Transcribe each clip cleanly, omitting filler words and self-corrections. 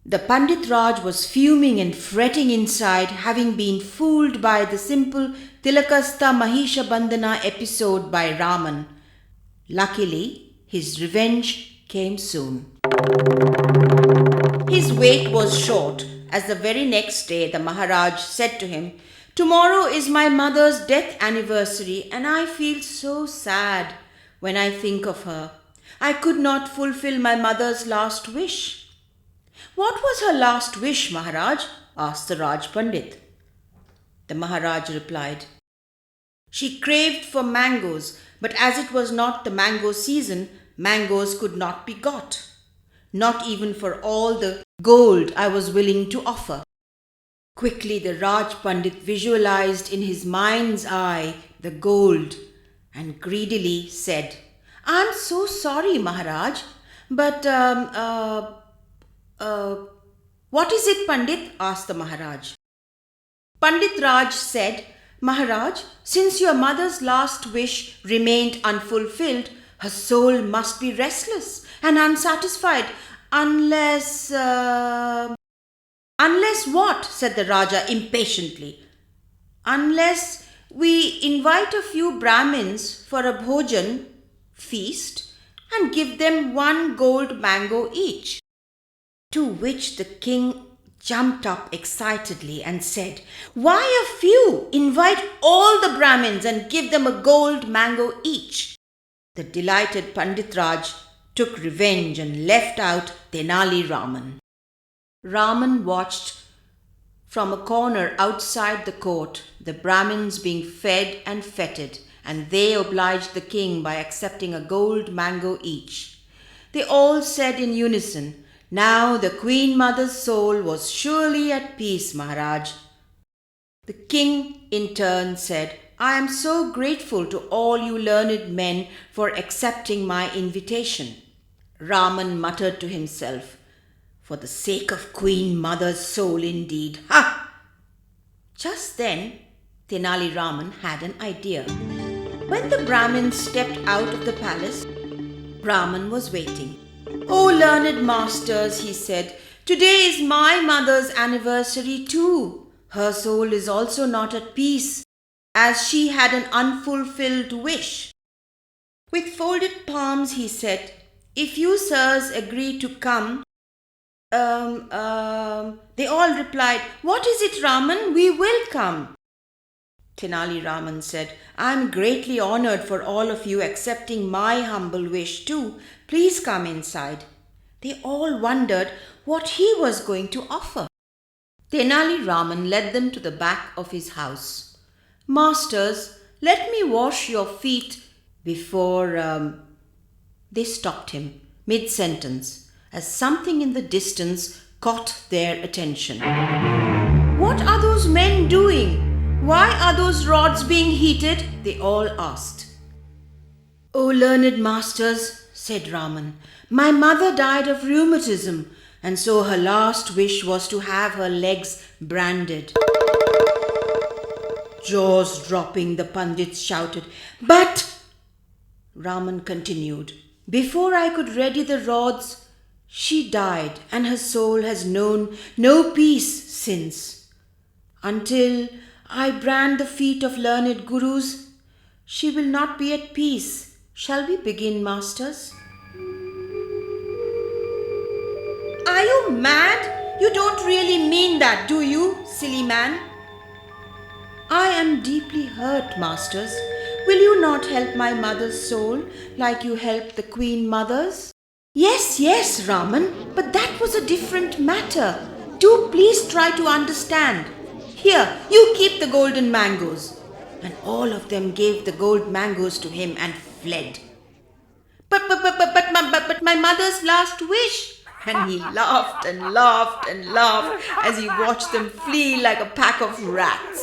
The Pandit Raj was fuming and fretting inside, having been fooled by the simple Tilakasta Mahisha Bandhana episode by Raman. Luckily, his revenge came soon. His wait was short, as the very next day the Maharaj said to him, "Tomorrow is my mother's death anniversary, and I feel so sad when I think of her. I could not fulfill my mother's last wish." "What was her last wish, Maharaj?" asked the Raj Pandit. The Maharaj replied, "She craved for mangoes, but as it was not the mango season, mangoes could not be got, not even for all the gold I was willing to offer." Quickly the Raj Pandit visualized in his mind's eye the gold and greedily said, "I'm so sorry, Maharaj, but what is it, Pandit?" asked the Maharaj. Pandit Raj said, "Maharaj, since your mother's last wish remained unfulfilled, her soul must be restless and unsatisfied unless... "Unless what?" said the Raja impatiently. "Unless we invite a few Brahmins for a bhojan feast and give them 1 gold mango each." To which the king jumped up excitedly and said, "Why a few? Invite all the Brahmins and give them a gold mango each." The delighted Pandit Raj took revenge and left out Tenali Raman. Raman watched from a corner outside the court, the Brahmins being fed and feted, and they obliged the king by accepting a gold mango each. They all said in unison, "Now the Queen Mother's soul was surely at peace, Maharaj." The king in turn said, "I am so grateful to all you learned men for accepting my invitation." Raman muttered to himself, "For the sake of Queen Mother's soul indeed, ha!" Just then, Tenali Raman had an idea. When the Brahmin stepped out of the palace, Raman was waiting. "Oh, learned masters," he said, "today is my mother's anniversary too. Her soul is also not at peace, as she had an unfulfilled wish." With folded palms, he said, "If you sirs agree to come..." They all replied, "What is it, Raman? We will come." Tenali Raman said, "I am greatly honored for all of you accepting my humble wish too. Please come inside." They all wondered what he was going to offer. Tenali Raman led them to the back of his house. "Masters, let me wash your feet before..." They stopped him mid-sentence, as something in the distance caught their attention. "What are those men doing? Why are those rods being heated?" they all asked. "O learned masters," said Raman, "my mother died of rheumatism, and so her last wish was to have her legs branded." Jaws dropping, the Pandits shouted, "But," Raman continued, "before I could ready the rods, she died, and her soul has known no peace since. Until I brand the feet of learned gurus, she will not be at peace. Shall we begin, masters?" "Are you mad? You don't really mean that, do you, silly man?" "I am deeply hurt, masters. Will you not help my mother's soul like you helped the Queen Mother's?" Yes, Raman, but that was a different matter. Do please try to understand. Here, you keep the golden mangoes." And all of them gave the gold mangoes to him and fled. But my mother's last wish." And he laughed and laughed and laughed as he watched them flee like a pack of rats.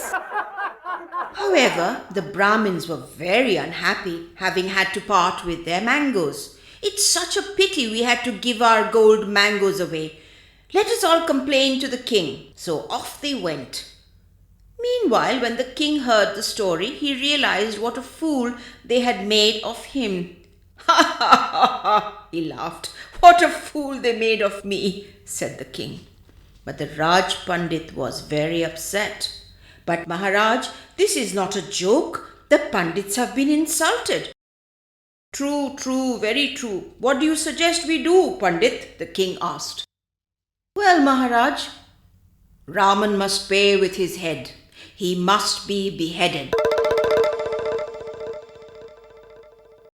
However, the Brahmins were very unhappy, having had to part with their mangoes. "It's such a pity we had to give our gold mangoes away. Let us all complain to the king." So off they went. Meanwhile, when the king heard the story, he realized what a fool they had made of him. "Ha ha ha ha!" he laughed. "What a fool they made of me," said the king. But the Raj Pandit was very upset. But Maharaj, this is not a joke. The Pandits have been insulted. True, very true. What do you suggest we do, Pandit? The king asked. Well, Maharaj, Raman must pay with his head. He must be beheaded.